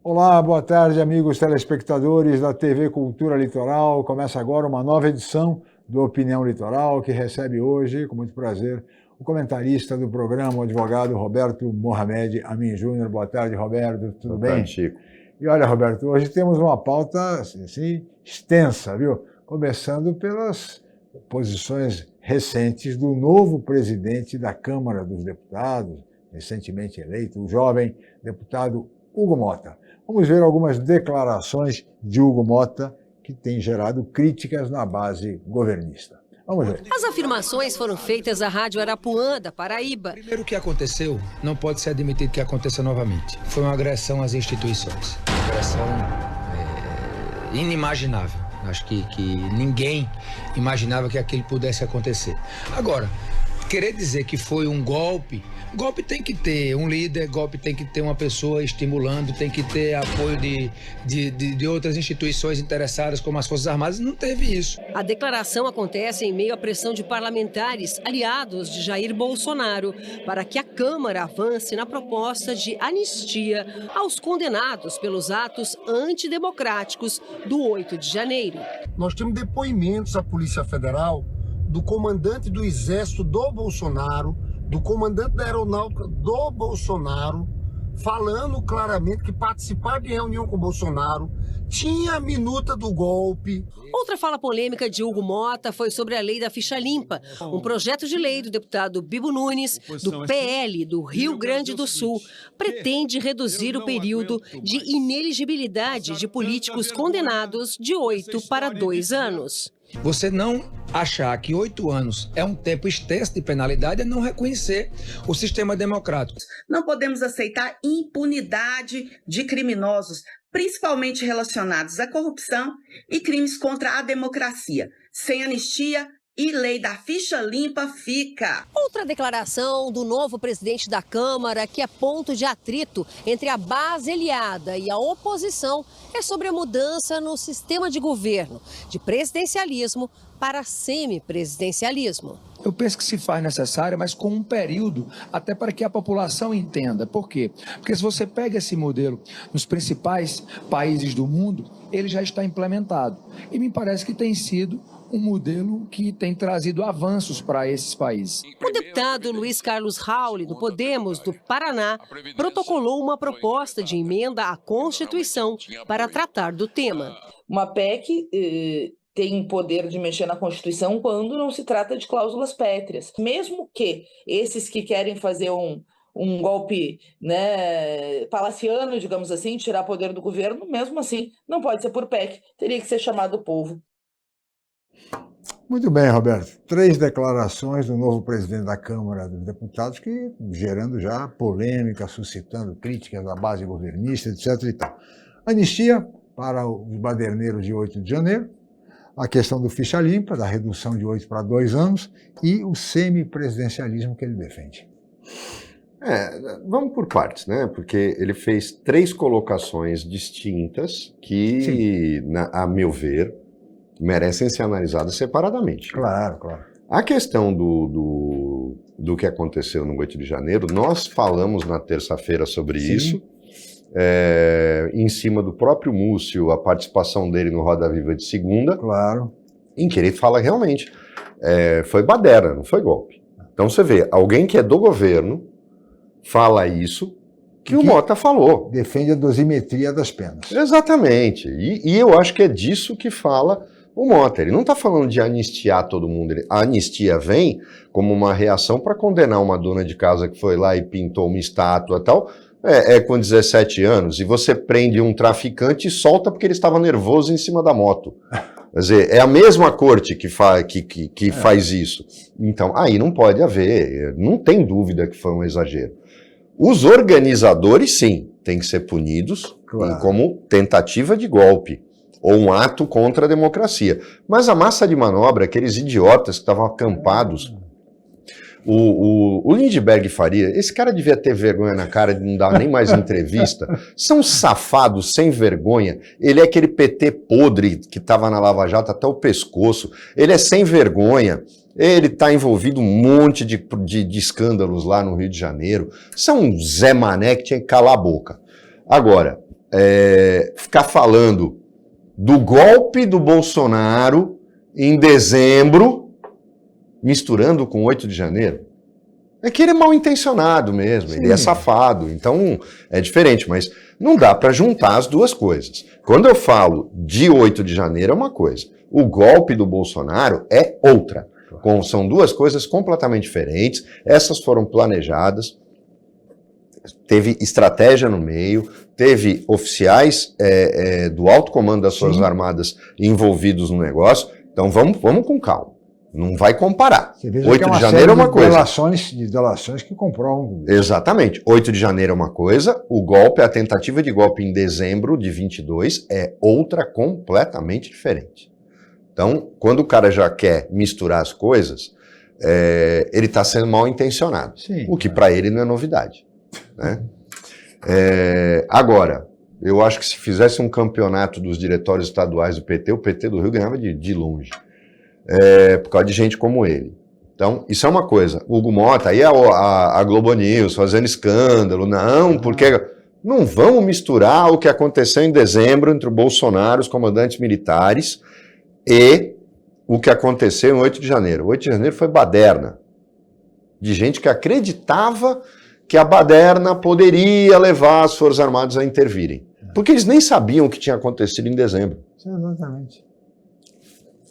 Olá, boa tarde, amigos telespectadores da TV Cultura Litoral. Começa agora uma nova edição do Opinião Litoral, que recebe hoje, com muito prazer, o comentarista do programa, o advogado Roberto Mohamed Amin Júnior. Boa tarde, Roberto. Tudo bem? Boa tarde, Chico. E olha, Roberto, hoje temos uma pauta assim, extensa, viu? Começando pelas posições recentes do novo presidente da Câmara dos Deputados, recentemente eleito, o jovem deputado Hugo Mota. Vamos ver algumas declarações de Hugo Mota que têm gerado críticas na base governista. Vamos ver. As afirmações foram feitas à Rádio Arapuã, da Paraíba. Primeiro, o que aconteceu não pode ser admitido que aconteça novamente. Foi uma agressão às instituições. Uma agressão inimaginável. Acho que ninguém imaginava que aquilo pudesse acontecer. Agora, querer dizer que foi um golpe tem que ter um líder, golpe tem que ter uma pessoa estimulando, tem que ter apoio de outras instituições interessadas, como as Forças Armadas. Não teve isso. A declaração acontece em meio à pressão de parlamentares aliados de Jair Bolsonaro para que a Câmara avance na proposta de anistia aos condenados pelos atos antidemocráticos do 8 de janeiro. Nós temos depoimentos à Polícia Federal do comandante do Exército do Bolsonaro, do comandante da Aeronáutica do Bolsonaro, falando claramente que participar de reunião com o Bolsonaro tinha a minuta do golpe. Outra fala polêmica de Hugo Mota foi sobre a lei da ficha limpa, um projeto de lei do deputado Bibo Nunes, do PL do Rio Grande do Sul, pretende reduzir o período de ineligibilidade de políticos condenados de 8 para 2 anos. Você não achar que 8 anos é um tempo extenso de penalidade é não reconhecer o sistema democrático. Não podemos aceitar impunidade de criminosos, principalmente relacionados à corrupção e crimes contra a democracia. Sem anistia e lei da ficha limpa fica. Outra declaração do novo presidente da Câmara, que é ponto de atrito entre a base aliada e a oposição, é sobre a mudança no sistema de governo, de presidencialismo para semipresidencialismo. Eu penso que se faz necessário, mas com um período, até para que a população entenda. Por quê? Porque se você pega esse modelo nos principais países do mundo, ele já está implementado. E me parece que tem sido um modelo que tem trazido avanços para esses países. O deputado Luiz Carlos Rauli, do Podemos, do Paraná, protocolou uma proposta de emenda à Constituição para tratar do tema. Uma PEC tem poder de mexer na Constituição quando não se trata de cláusulas pétreas. Mesmo que esses que querem fazer um golpe, né, palaciano, digamos assim, tirar poder do governo, mesmo assim, não pode ser por PEC, teria que ser chamado o povo. Muito bem, Roberto. 3 declarações do novo presidente da Câmara dos Deputados que gerando já polêmica, suscitando críticas da base governista, etc. e tal. Anistia para os baderneiros de 8 de janeiro, a questão do ficha limpa, da redução de 8 para 2 anos e o semipresidencialismo que ele defende. Vamos por partes, né? Porque ele fez 3 colocações distintas que, a meu ver, merecem ser analisadas separadamente. Claro, claro. A questão do que aconteceu no 8 de janeiro, nós falamos na terça-feira sobre isso, em cima do próprio Múcio, a participação dele no Roda Viva de segunda, claro, em que ele fala realmente, foi baderna, não foi golpe. Então você vê, alguém que é do governo fala isso que o Mota falou. Defende a dosimetria das penas. Exatamente, e eu acho que é disso que fala o Mota. Ele não está falando de anistiar todo mundo. A anistia vem como uma reação para condenar uma dona de casa que foi lá e pintou uma estátua e tal, com 17 anos, e você prende um traficante e solta porque ele estava nervoso em cima da moto. Quer dizer, é a mesma corte que faz isso. Então, aí não pode haver, não tem dúvida que foi um exagero. Os organizadores, sim, têm que ser punidos, claro, como tentativa de golpe ou um ato contra a democracia. Mas a massa de manobra, aqueles idiotas que estavam acampados, o Lindbergh Faria, esse cara devia ter vergonha na cara de não dar nem mais entrevista. São safados, sem vergonha. Ele é aquele PT podre que estava na Lava Jato até o pescoço. Ele é sem vergonha. Ele está envolvido um monte de escândalos lá no Rio de Janeiro. São um Zé Mané que tinha que calar a boca. Agora, ficar falando do golpe do Bolsonaro em dezembro, misturando com 8 de janeiro. É que ele é mal intencionado mesmo, Sim. Ele é safado, então é diferente, mas não dá para juntar as duas coisas. Quando eu falo de 8 de janeiro é uma coisa, o golpe do Bolsonaro é outra. São duas coisas completamente diferentes, essas foram planejadas, teve estratégia no meio, teve oficiais do alto comando das Forças Armadas envolvidos no negócio, então vamos com calma. Não vai comparar. 8 de janeiro é uma coisa. Delações que comprovam. Exatamente. 8 de janeiro é uma coisa, o golpe, a tentativa de golpe em dezembro de 22 é outra completamente diferente. Então, quando o cara já quer misturar as coisas, ele está sendo mal intencionado. Sim, o que para ele não é novidade. Né? Agora, eu acho que se fizesse um campeonato dos diretórios estaduais do PT, o PT do Rio ganhava de longe. Por causa de gente como ele. Então, isso é uma coisa. Hugo Mota, aí a Globo News fazendo escândalo, não, porque não vamos misturar o que aconteceu em dezembro entre o Bolsonaro, os comandantes militares, e o que aconteceu em 8 de janeiro. 8 de janeiro foi baderna, de gente que acreditava que a baderna poderia levar as Forças Armadas a intervirem. Porque eles nem sabiam o que tinha acontecido em dezembro. Exatamente.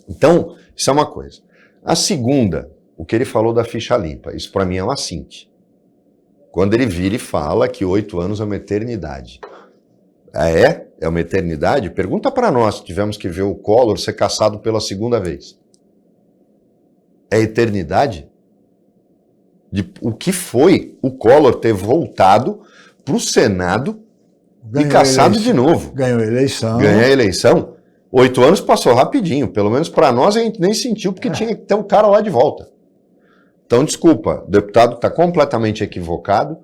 Então, isso é uma coisa. A segunda, o que ele falou da ficha limpa, isso para mim é uma cinte. Quando ele vira e fala que 8 anos é uma eternidade. É uma eternidade? Pergunta para nós, que tivemos que ver o Collor ser cassado pela segunda vez. É eternidade? O que foi o Collor ter voltado para o Senado e cassado de novo? Ganhou a eleição. Ganhou a eleição. 8 anos passou rapidinho, pelo menos para nós a gente nem sentiu, porque tinha que ter um cara lá de volta. Então, desculpa, o deputado está completamente equivocado,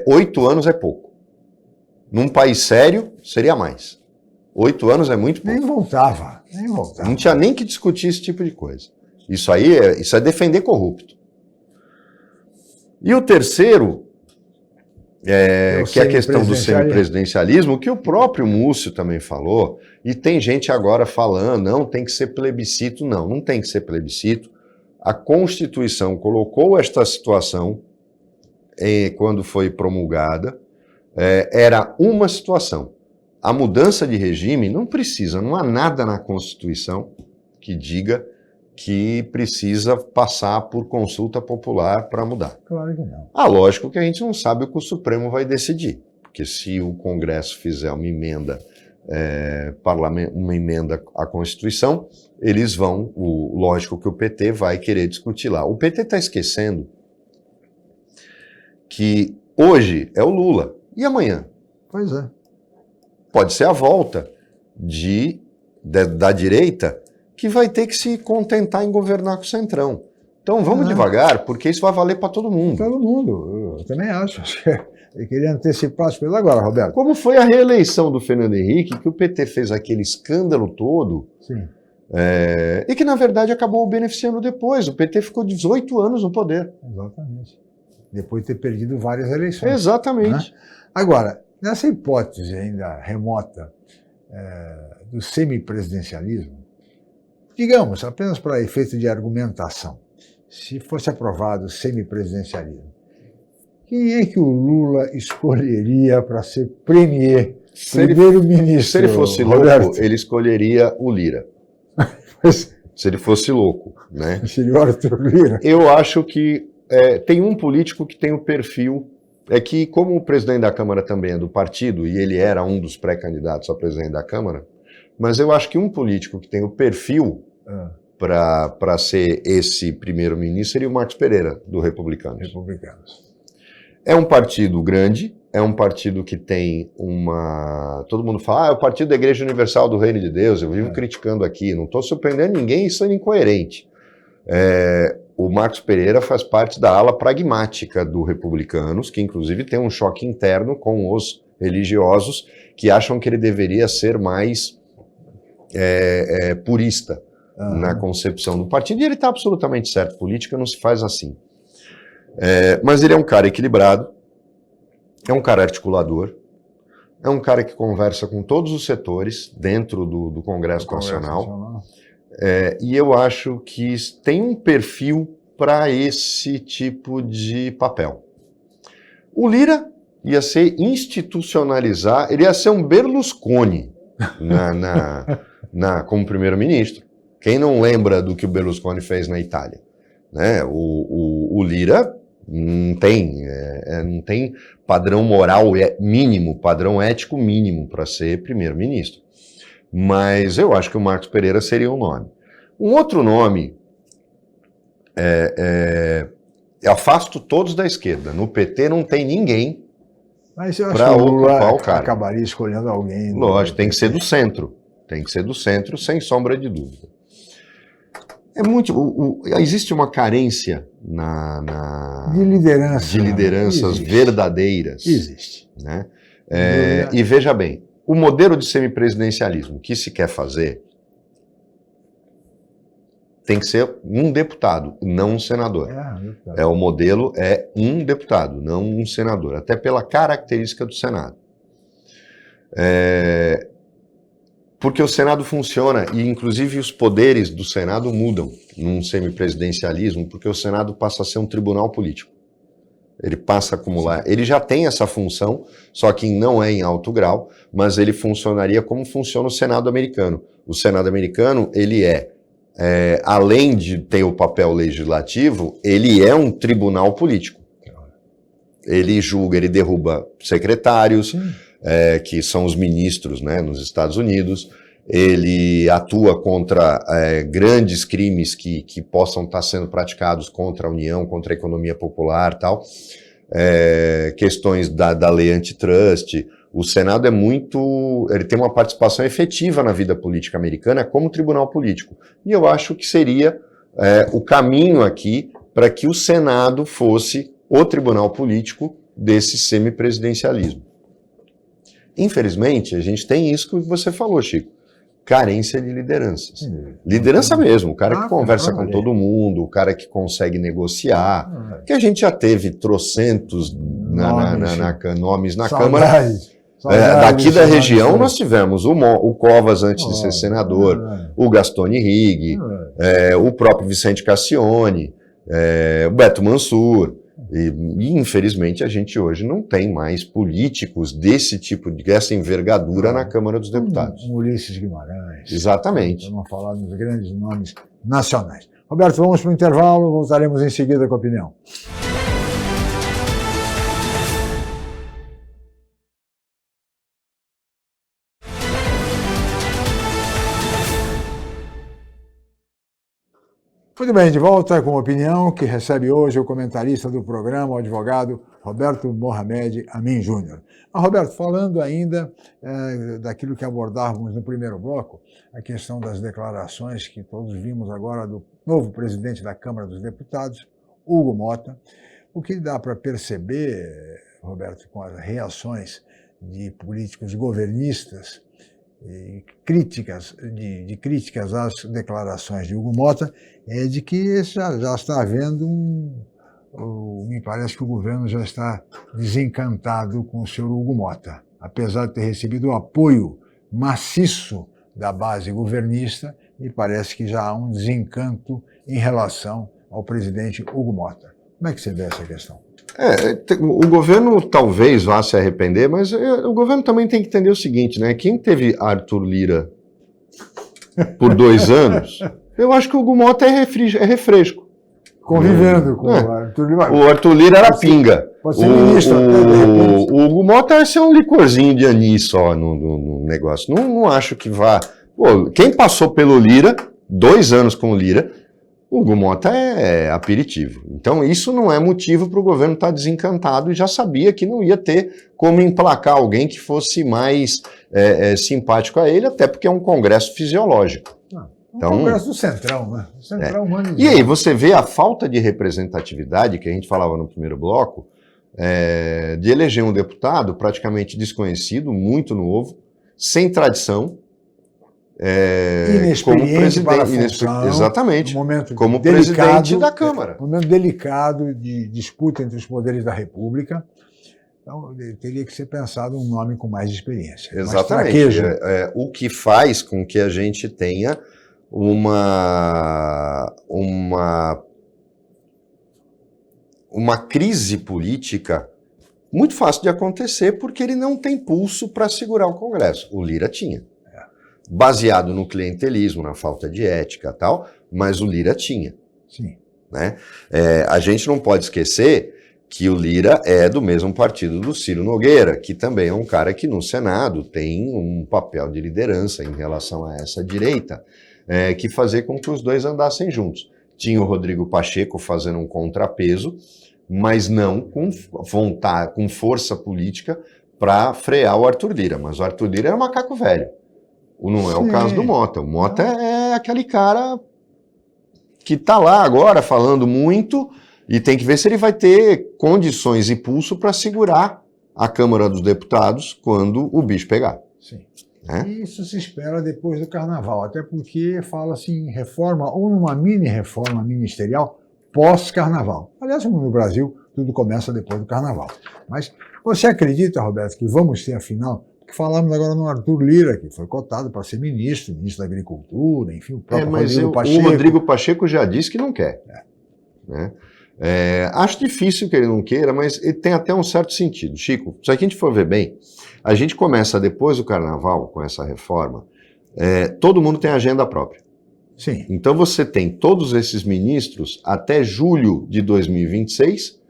8 anos é pouco. Num país sério, seria mais. 8 anos é muito pouco. Nem voltava. Não tinha nem que discutir esse tipo de coisa. Isso aí isso é defender corrupto. E o terceiro, que é a questão do semipresidencialismo, que o próprio Múcio também falou, e tem gente agora falando, não, tem que ser plebiscito. Não tem que ser plebiscito. A Constituição colocou esta situação, quando foi promulgada, era uma situação. A mudança de regime não precisa, não há nada na Constituição que diga que precisa passar por consulta popular para mudar. Claro que não. Lógico que a gente não sabe o que o Supremo vai decidir, porque se o Congresso fizer uma emenda, uma emenda à Constituição, eles vão, lógico que o PT vai querer discutir lá. O PT está esquecendo que hoje é o Lula, e amanhã? Pois é. Pode ser a volta da direita, que vai ter que se contentar em governar com o Centrão. Então vamos devagar, porque isso vai valer para todo mundo. Todo mundo, eu também acho. Eu queria antecipar as coisas agora, Roberto. Como foi a reeleição do Fernando Henrique, que o PT fez aquele escândalo todo, Sim. E que na verdade acabou beneficiando depois. O PT ficou 18 anos no poder. Exatamente. Depois de ter perdido várias eleições. Exatamente. Né? Agora, nessa hipótese ainda remota do semipresidencialismo, digamos, apenas para efeito de argumentação, se fosse aprovado o semipresidencialismo, quem é que o Lula escolheria para ser premier, primeiro-ministro? Se ele fosse louco, ele escolheria o Lira. Se ele fosse louco, né? Seria o Arthur Lira. Eu acho que tem um político que tem o perfil, que como o presidente da Câmara também é do partido, e ele era um dos pré-candidatos a presidente da Câmara, mas eu acho que um político que tem o perfil para ser esse primeiro-ministro seria o Marcos Pereira, do Republicanos. É um partido grande, é um partido que tem todo mundo fala, é o partido da Igreja Universal do Reino de Deus, eu vivo criticando aqui, não estou surpreendendo ninguém, isso é incoerente. O Marcos Pereira faz parte da ala pragmática do Republicanos, que inclusive tem um choque interno com os religiosos que acham que ele deveria ser mais purista na concepção do partido, e ele está absolutamente certo, política não se faz assim. Mas ele é um cara equilibrado, é um cara articulador, é um cara que conversa com todos os setores dentro do Congresso Nacional. E eu acho que tem um perfil para esse tipo de papel. O Lira ia ser institucionalizar, ele ia ser um Berlusconi como primeiro-ministro. Quem não lembra do que o Berlusconi fez na Itália? Né? O Lira não tem padrão moral mínimo, padrão ético mínimo para ser primeiro-ministro. Mas eu acho que o Marcos Pereira seria um nome. Um outro nome, eu afasto todos da esquerda. No PT não tem ninguém para ocupar o cargo. Acabaria escolhendo alguém. Lógico, tem que ser do centro. Tem que ser do centro, sem sombra de dúvida. Existe uma carência de lideranças verdadeiras. Existe. Né? E veja bem, o modelo de semipresidencialismo que se quer fazer tem que ser um deputado, não um senador. O modelo é um deputado, não um senador, até pela característica do Senado. Porque o Senado funciona, e inclusive os poderes do Senado mudam num semipresidencialismo, porque o Senado passa a ser um tribunal político. Ele passa a acumular, ele já tem essa função, só que não é em alto grau, mas ele funcionaria como funciona o Senado americano. O Senado americano, ele além de ter o papel legislativo, ele é um tribunal político. Ele julga, ele derruba secretários, que são os ministros, né, nos Estados Unidos. Ele atua contra grandes crimes que possam estar sendo praticados contra a União, contra a economia popular, tal. Questões da lei antitrust. O Senado ele tem uma participação efetiva na vida política americana como tribunal político. E eu acho que seria o caminho aqui para que o Senado fosse o tribunal político desse semipresidencialismo. Infelizmente, a gente tem isso que você falou, Chico. Carência de lideranças. Liderança mesmo, o cara que conversa com todo mundo, o cara que consegue negociar, que a gente já teve trocentos nomes na Câmara. Daqui da região nós tivemos o Covas antes de ser senador, o Gaston Henrique, o próprio Vicente Cassione, o Beto Mansur. E infelizmente a gente hoje não tem mais políticos dessa envergadura na Câmara dos Deputados. Ulisses Guimarães. Exatamente. Para não falar dos grandes nomes nacionais. Roberto, vamos para o intervalo, voltaremos em seguida com a opinião. Muito bem, de volta com a opinião que recebe hoje o comentarista do programa, o advogado Roberto Mohamed Amin Júnior. Mas, Roberto, falando ainda daquilo que abordávamos no primeiro bloco, a questão das declarações que todos vimos agora do novo presidente da Câmara dos Deputados, Hugo Mota, o que dá para perceber, Roberto, com as reações de políticos governistas, de críticas às declarações de Hugo Mota, é de que já está havendo me parece que o governo já está desencantado com o senhor Hugo Mota. Apesar de ter recebido o apoio maciço da base governista, me parece que já há um desencanto em relação ao presidente Hugo Mota. Como é que você vê essa questão? O governo talvez vá se arrepender, mas o governo também tem que entender o seguinte, né? Quem teve Arthur Lira por 2 anos, eu acho que o Hugo Mota é refresco. Convivendo com o Arthur Lira. O Arthur Lira era pinga. Pode ser ministro. O Hugo Mota vai ser um licorzinho de anis só no negócio. Não acho que vá... Pô, quem passou pelo Lira, 2 anos com o Lira, o Hugo Mota é aperitivo. Então, isso não é motivo para o governo estar desencantado e já sabia que não ia ter como emplacar alguém que fosse mais simpático a ele, até porque é um congresso fisiológico. Então, congresso do Centrão, né? O Centrão humanizado. E aí você vê a falta de representatividade, que a gente falava no primeiro bloco, de eleger um deputado praticamente desconhecido, muito novo, sem tradição, como presidente, exatamente, como presidente da Câmara. Um momento delicado de disputa entre os poderes da República. Então, teria que ser pensado um nome com mais experiência. Exatamente. O que faz com que a gente tenha uma crise política muito fácil de acontecer, porque ele não tem pulso para segurar o Congresso. O Lira tinha. Baseado no clientelismo, na falta de ética e tal, mas o Lira tinha. Sim. Né? A gente não pode esquecer que o Lira é do mesmo partido do Ciro Nogueira, que também é um cara que no Senado tem um papel de liderança em relação a essa direita, que fazia com que os dois andassem juntos. Tinha o Rodrigo Pacheco fazendo um contrapeso, mas não com vontade, com força política para frear o Arthur Lira. Mas o Arthur Lira é um macaco velho. Não é o caso do Mota. O Mota é aquele cara que está lá agora falando muito e tem que ver se ele vai ter condições e pulso para segurar a Câmara dos Deputados quando o bicho pegar. Sim. Isso se espera depois do Carnaval, até porque fala-se em reforma ou numa mini-reforma ministerial pós-Carnaval. Aliás, no Brasil, tudo começa depois do Carnaval. Mas você acredita, Roberto, que vamos ter, afinal, que falamos agora no Arthur Lira, que foi cotado para ser ministro da Agricultura, enfim, o próprio Rodrigo Pacheco. O Rodrigo Pacheco já disse que não quer. Né? Acho difícil que ele não queira, mas ele tem até um certo sentido. Chico, se a gente for ver bem, a gente começa depois do Carnaval, com essa reforma, todo mundo tem agenda própria. Sim. Então você tem todos esses ministros, até julho de 2026,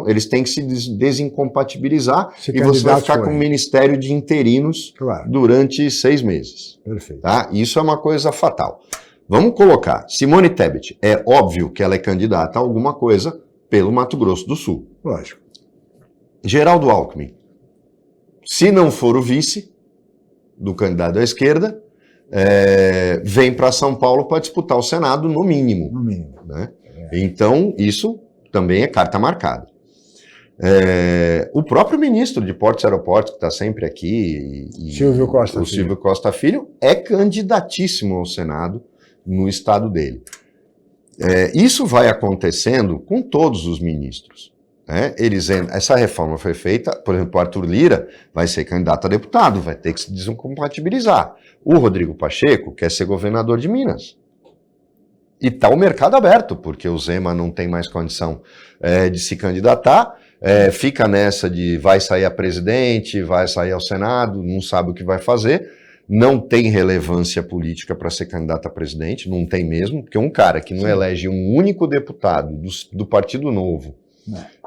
eles têm que se desincompatibilizar e você vai ficar com um ministério de interinos durante 6 meses. Perfeito. Tá? Isso é uma coisa fatal. Vamos colocar, Simone Tebet, é óbvio que ela é candidata a alguma coisa pelo Mato Grosso do Sul. Lógico. Geraldo Alckmin, se não for o vice do candidato à esquerda, vem para São Paulo para disputar o Senado, no mínimo. No mínimo. Né? Então, isso também é carta marcada. O próprio ministro de Portos e Aeroportos, que está sempre aqui, Silvio Costa o Filho. Silvio Costa Filho, é candidatíssimo ao Senado no estado dele. Isso vai acontecendo com todos os ministros. Essa reforma foi feita, por exemplo, o Arthur Lira vai ser candidato a deputado, vai ter que se desincompatibilizar. O Rodrigo Pacheco quer ser governador de Minas. E está o mercado aberto, porque o Zema não tem mais condição de se candidatar, fica nessa de vai sair a presidente, vai sair ao Senado, não sabe o que vai fazer, não tem relevância política para ser candidato a presidente, não tem mesmo, porque um cara que não elege um único deputado do Partido Novo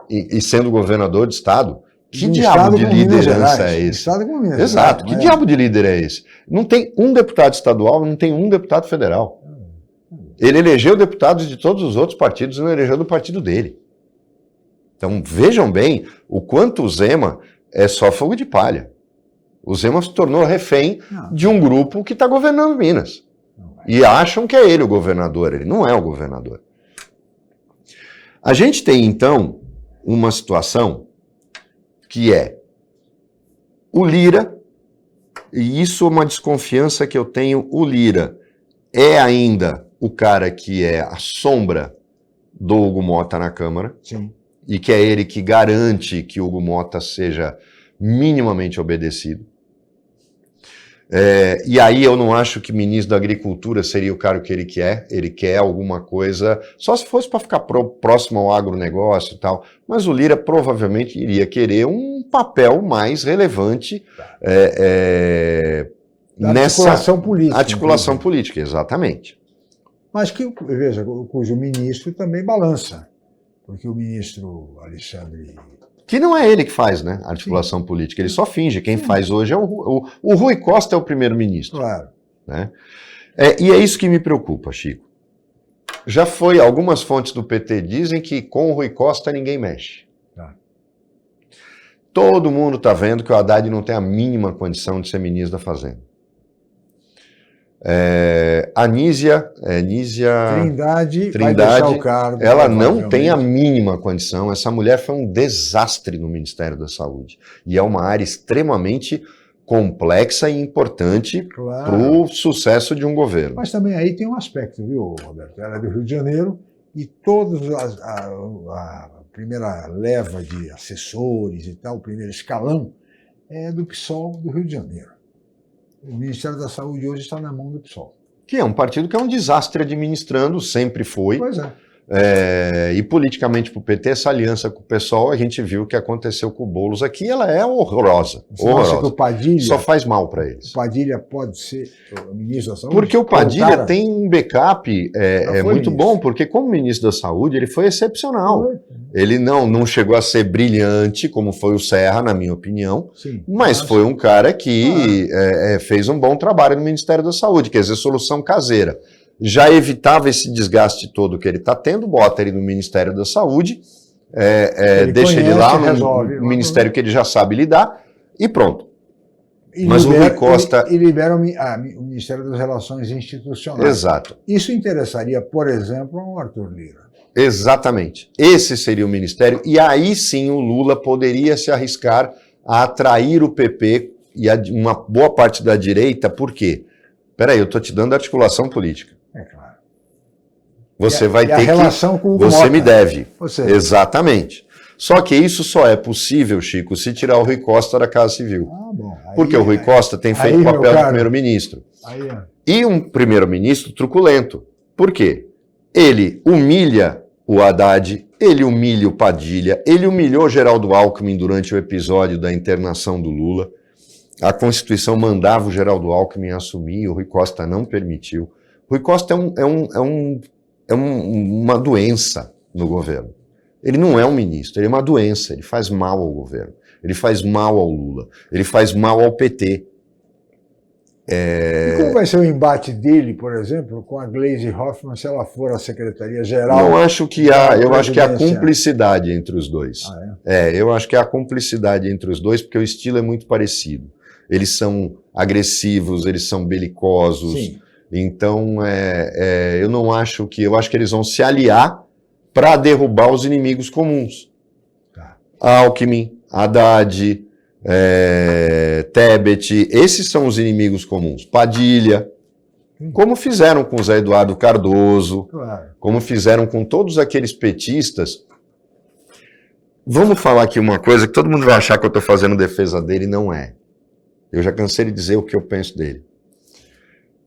e sendo governador de estado, que diabo de liderança é esse? Exato, que diabo de líder é esse? Não tem um deputado estadual, não tem um deputado federal. Ele elegeu deputados de todos os outros partidos e não elegeu do partido dele. Então vejam bem o quanto o Zema é só fogo de palha. O Zema se tornou refém de um grupo que está governando Minas. E acham que é ele o governador. Ele não é o governador. A gente tem, então, uma situação que é o Lira, e isso é uma desconfiança que eu tenho, o Lira é ainda o cara que é a sombra do Hugo Mota na Câmara. Sim. E que é ele que garante que o Hugo Mota seja minimamente obedecido. E aí eu não acho que ministro da Agricultura seria o cara que ele quer alguma coisa, só se fosse para ficar próximo ao agronegócio e tal, mas o Lira provavelmente iria querer um papel mais relevante nessa articulação política. Articulação política, exatamente. Mas que, veja, cujo ministro também balança, porque o ministro Alexandre... Que não é ele que faz, né, a articulação política, ele só finge. Quem faz hoje é o Rui Costa é o primeiro-ministro. Claro. Né? E é isso que me preocupa, Chico. Já foi, algumas fontes do PT dizem que com o Rui Costa ninguém mexe. Todo mundo está vendo que o Haddad não tem a mínima condição de ser ministro da Fazenda. A Nízia Trindade vai deixar o cargo. Ela não tem a mínima condição. Essa mulher foi um desastre no Ministério da Saúde. E é uma área extremamente complexa e importante para o sucesso de um governo. Mas também aí tem um aspecto, viu, Roberto? Ela é do Rio de Janeiro e todos primeira leva de assessores e tal, o primeiro escalão, é do PSOL do Rio de Janeiro. O Ministério da Saúde hoje está na mão do PSOL. Que é um partido que é um desastre administrando, sempre foi. Pois é. E politicamente para o PT, essa aliança com o PSOL, a gente viu o que aconteceu com o Boulos aqui, ela é horrorosa. Você acha que o Padilha, só faz mal para eles. O Padilha pode ser o ministro da Saúde? Porque o Padilha tem um backup muito ministro. bom, porque como ministro da Saúde ele foi excepcional. Ele não chegou a ser brilhante, como foi o Serra, na minha opinião, Sim, mas foi um cara que fez um bom trabalho no Ministério da Saúde, quer dizer, solução caseira. Já evitava esse desgaste todo que ele está tendo, bota ele no Ministério da Saúde, deixa ele lá no ministério que ele já sabe lidar e pronto. Mas o Rui Costa... E libera o Ministério das Relações Institucionais. Exato. Isso interessaria, por exemplo, ao Arthur Lira. Exatamente. Esse seria o ministério e aí sim o Lula poderia se arriscar a atrair o PP e uma boa parte da direita, por quê? Peraí, eu estou te dando articulação política. É claro. Você vai ter a relação com o Você Mota. me deve. Você. Exatamente. Só que isso só é possível, Chico, se tirar o Rui Costa da Casa Civil. Bom, aí, porque o Rui Costa tem feito o papel de primeiro-ministro. E um primeiro-ministro truculento. Por quê? Ele humilha o Haddad, ele humilha o Padilha, ele humilhou Geraldo Alckmin durante o episódio da internação do Lula. A Constituição mandava o Geraldo Alckmin assumir, o Rui Costa não permitiu. Rui Costa é uma doença no governo. Ele não é um ministro, ele é uma doença, ele faz mal ao governo, ele faz mal ao Lula, ele faz mal ao PT. E como vai ser o embate dele, por exemplo, com a Gleisi Hoffmann, se ela for a secretaria-geral? Eu acho que há cumplicidade entre os dois. Eu acho que há cumplicidade entre os dois, porque o estilo é muito parecido. Eles são agressivos, eles são belicosos. Sim. Então, eu acho que eles vão se aliar para derrubar os inimigos comuns. Tá. Alckmin, Haddad, Tebet, esses são os inimigos comuns. Padilha, como fizeram com Zé Eduardo Cardoso, Claro. como fizeram com todos aqueles petistas. Vamos falar aqui uma coisa que todo mundo vai achar que eu estou fazendo defesa dele, e não é. Eu já cansei de dizer o que eu penso dele.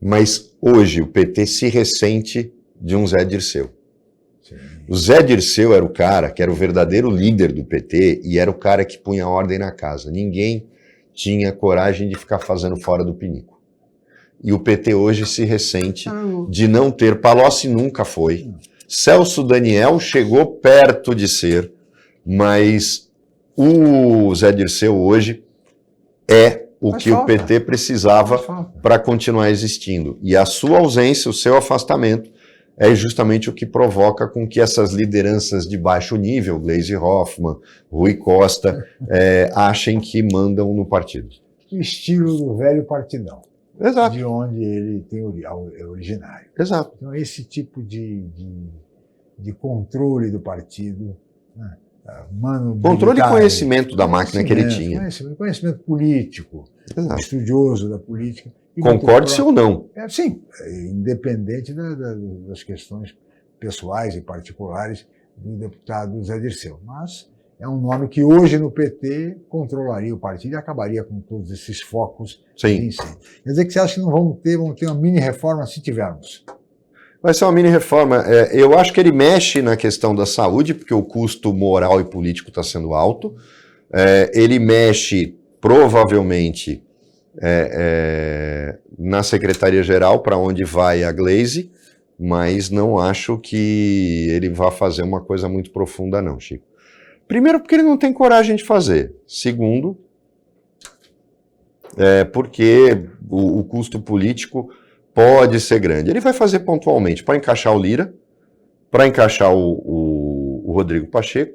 Mas hoje o PT se ressente de um Zé Dirceu. Sim. O Zé Dirceu era o cara que era o verdadeiro líder do PT e era o cara que punha ordem na casa. Ninguém tinha coragem de ficar fazendo fora do pinico. E o PT hoje se ressente de não ter. Palocci nunca foi. Celso Daniel chegou perto de ser, mas o Zé Dirceu hoje é o que o PT precisava para continuar existindo. E a sua ausência, o seu afastamento, é justamente o que provoca com que essas lideranças de baixo nível, Gleisi Hoffmann, Rui Costa, achem que mandam no partido. O estilo do velho partidão. Exato. De onde ele é originário. Exato. Então, esse tipo de controle do partido, né? Controle e conhecimento da máquina que ele tinha. Conhecimento político, estudioso da política. Concorde-se ou não. Sim, independente das questões pessoais e particulares do deputado Zé Dirceu. Mas é um nome que hoje no PT controlaria o partido e acabaria com todos esses focos de incêndio. Quer dizer que você acha que não vamos ter uma mini-reforma se tivermos? Vai ser uma mini-reforma. Eu acho que ele mexe na questão da saúde, porque o custo moral e político está sendo alto. Ele mexe, provavelmente, na Secretaria-Geral, para onde vai a Gleisi, mas não acho que ele vá fazer uma coisa muito profunda, não, Chico. Primeiro, porque ele não tem coragem de fazer. Segundo, porque o custo político pode ser grande. Ele vai fazer pontualmente para encaixar o Lira, para encaixar o Rodrigo Pacheco,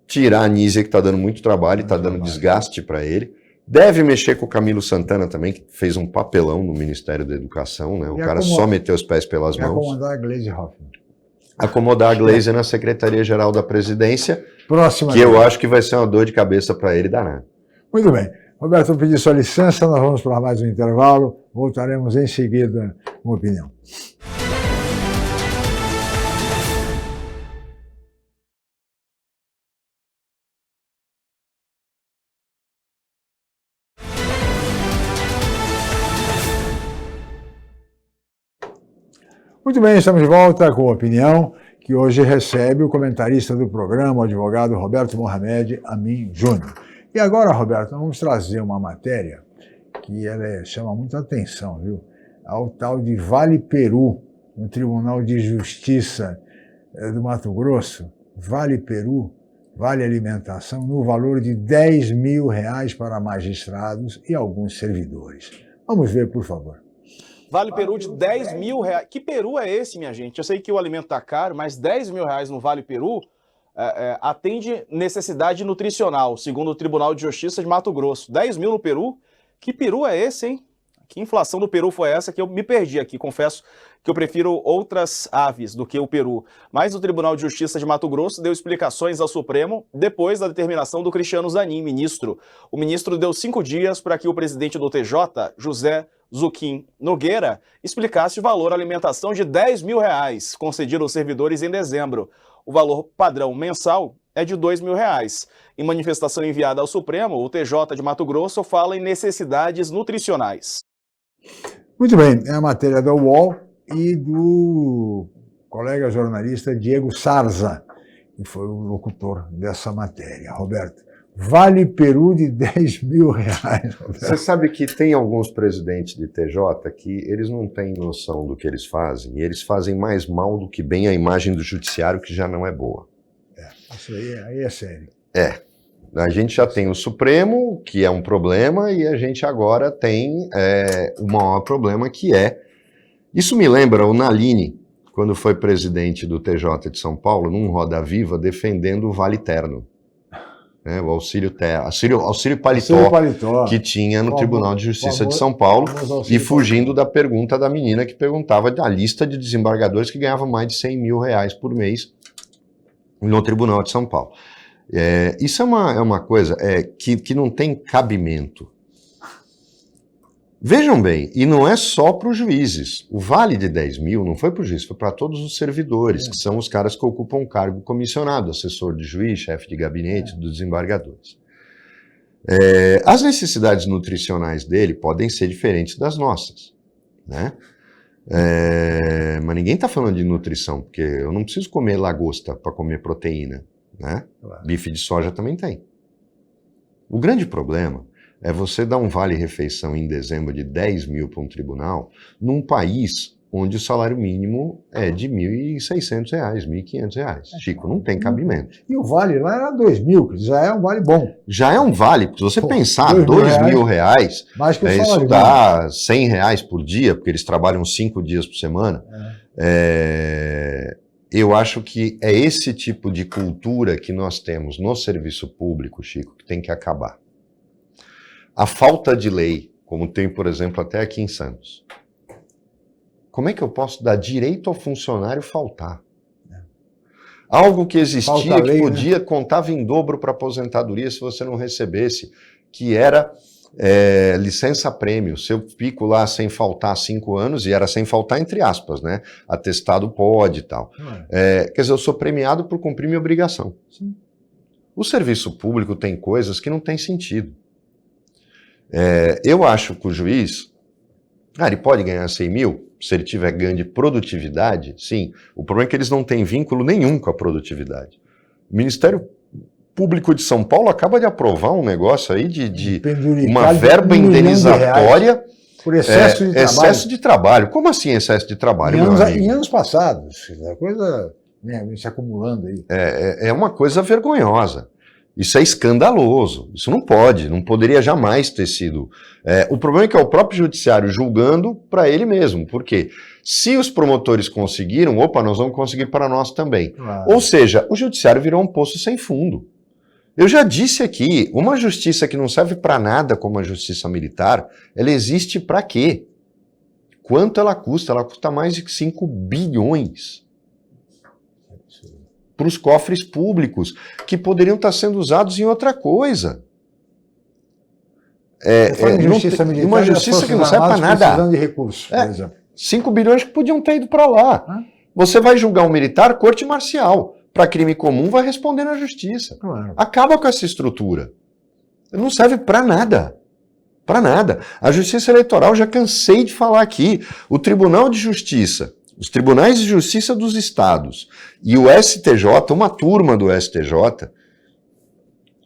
tirar a Anísia, que está dando muito trabalho, está dando desgaste para ele. Deve mexer com o Camilo Santana também, que fez um papelão no Ministério da Educação, né? O cara só meteu os pés pelas mãos. Acomodar a Gleisi Hoffmann. Acomodar a Gleisi na Secretaria-Geral da Presidência, que eu acho que vai ser uma dor de cabeça para ele danado. Muito bem. Roberto, vou pedir sua licença, nós vamos para mais um intervalo, voltaremos em seguida com opinião. Muito bem, estamos de volta com a Opinião, que hoje recebe o comentarista do programa, o advogado Roberto Mohamed Amin Júnior. E agora, Roberto, vamos trazer uma matéria que ela chama muita atenção, viu? Ao tal de Vale Peru, no Tribunal de Justiça do Mato Grosso. Vale Peru, Vale Alimentação, no valor de R$10 mil para magistrados e alguns servidores. Vamos ver, por favor. Vale Peru de R$10 mil. Que Peru é esse, minha gente? Eu sei que o alimento está caro, mas R$10 mil no Vale Peru atende necessidade nutricional, segundo o Tribunal de Justiça de Mato Grosso. 10 mil no Peru? Que Peru é esse, hein? Que inflação do Peru foi essa que eu me perdi aqui? Confesso que eu prefiro outras aves do que o Peru. Mas o Tribunal de Justiça de Mato Grosso deu explicações ao Supremo depois da determinação do Cristiano Zanin, ministro. O ministro deu 5 dias para que o presidente do TJ, José Zuquim Nogueira, explicasse o valor alimentação de R$10 mil concedido aos servidores em dezembro. O valor padrão mensal é de R$2 mil. Em manifestação enviada ao Supremo, o TJ de Mato Grosso fala em necessidades nutricionais. Muito bem, é a matéria da UOL e do colega jornalista Diego Sarza, que foi o locutor dessa matéria. Roberto, Vale Peru de R$10 mil. Roberto. Você sabe que tem alguns presidentes de TJ que eles não têm noção do que eles fazem, e eles fazem mais mal do que bem a imagem do judiciário, que já não é boa. Isso aí é sério. A gente já tem o Supremo, que é um problema, e a gente agora tem o maior problema, que é... Isso me lembra o Nalini, quando foi presidente do TJ de São Paulo, num Roda Viva, defendendo o Vale Terno. O auxílio paletó que tinha no Tribunal de Justiça de São Paulo, e fugindo da pergunta da menina que perguntava da lista de desembargadores que ganhavam mais de R$100 mil por mês no Tribunal de São Paulo. Isso é uma coisa que não tem cabimento. Vejam bem, e não é só para os juízes. O vale de 10 mil não foi para o juiz, foi para todos os servidores, que são os caras que ocupam um cargo comissionado, assessor de juiz, chefe de gabinete dos desembargadores. As necessidades nutricionais dele podem ser diferentes das nossas, né? Mas ninguém está falando de nutrição, porque eu não preciso comer lagosta para comer proteína, né? Claro. Bife de soja também tem. O grande problema é você dar um vale-refeição em dezembro de 10 mil para um tribunal num país onde o salário mínimo é de R$1.600, R$1.500. Chico, não tem cabimento. E o vale lá era 2 mil, que já é um vale bom. Já é um vale, porque se você pensar, R$2 mil, mais que o salário isso dá R$100 por dia, porque eles trabalham 5 dias por semana. Eu acho que é esse tipo de cultura que nós temos no serviço público, Chico, que tem que acabar. A falta de lei, como tem, por exemplo, até aqui em Santos. Como é que eu posso dar direito ao funcionário faltar? Algo que existia, lei, que podia, né? Contava em dobro para aposentadoria se você não recebesse, que era licença-prêmio. Se eu fico lá sem faltar 5 anos, e era sem faltar entre aspas, né? Atestado pode e tal. Quer dizer, eu sou premiado por cumprir minha obrigação. Sim. O serviço público tem coisas que não tem sentido. Eu acho que o juiz, ele pode ganhar 100 mil se ele tiver ganho de produtividade, sim. O problema é que eles não têm vínculo nenhum com a produtividade. O Ministério Público de São Paulo acaba de aprovar um negócio aí de uma verba indenizatória por excesso de trabalho. Excesso de trabalho. Como assim excesso de trabalho, em anos passados, a coisa se acumulando aí. É uma coisa vergonhosa. Isso é escandaloso, isso não pode, não poderia jamais ter sido. O problema é que é o próprio judiciário julgando para ele mesmo, porque se os promotores conseguiram, nós vamos conseguir para nós também. Claro. Ou seja, o judiciário virou um poço sem fundo. Eu já disse aqui, uma justiça que não serve para nada como a justiça militar, ela existe para quê? Quanto ela custa? Ela custa mais de 5 bilhões. Para os cofres públicos, que poderiam estar sendo usados em outra coisa. Uma justiça que não serve para nada. Precisando de recursos, por exemplo. 5 bilhões que podiam ter ido para lá. Você vai julgar um militar, corte marcial. Para crime comum, vai responder na justiça. Claro. Acaba com essa estrutura. Não serve para nada. Para nada. A justiça eleitoral, já cansei de falar aqui, o Tribunal de Justiça, os tribunais de justiça dos estados e o STJ, uma turma do STJ,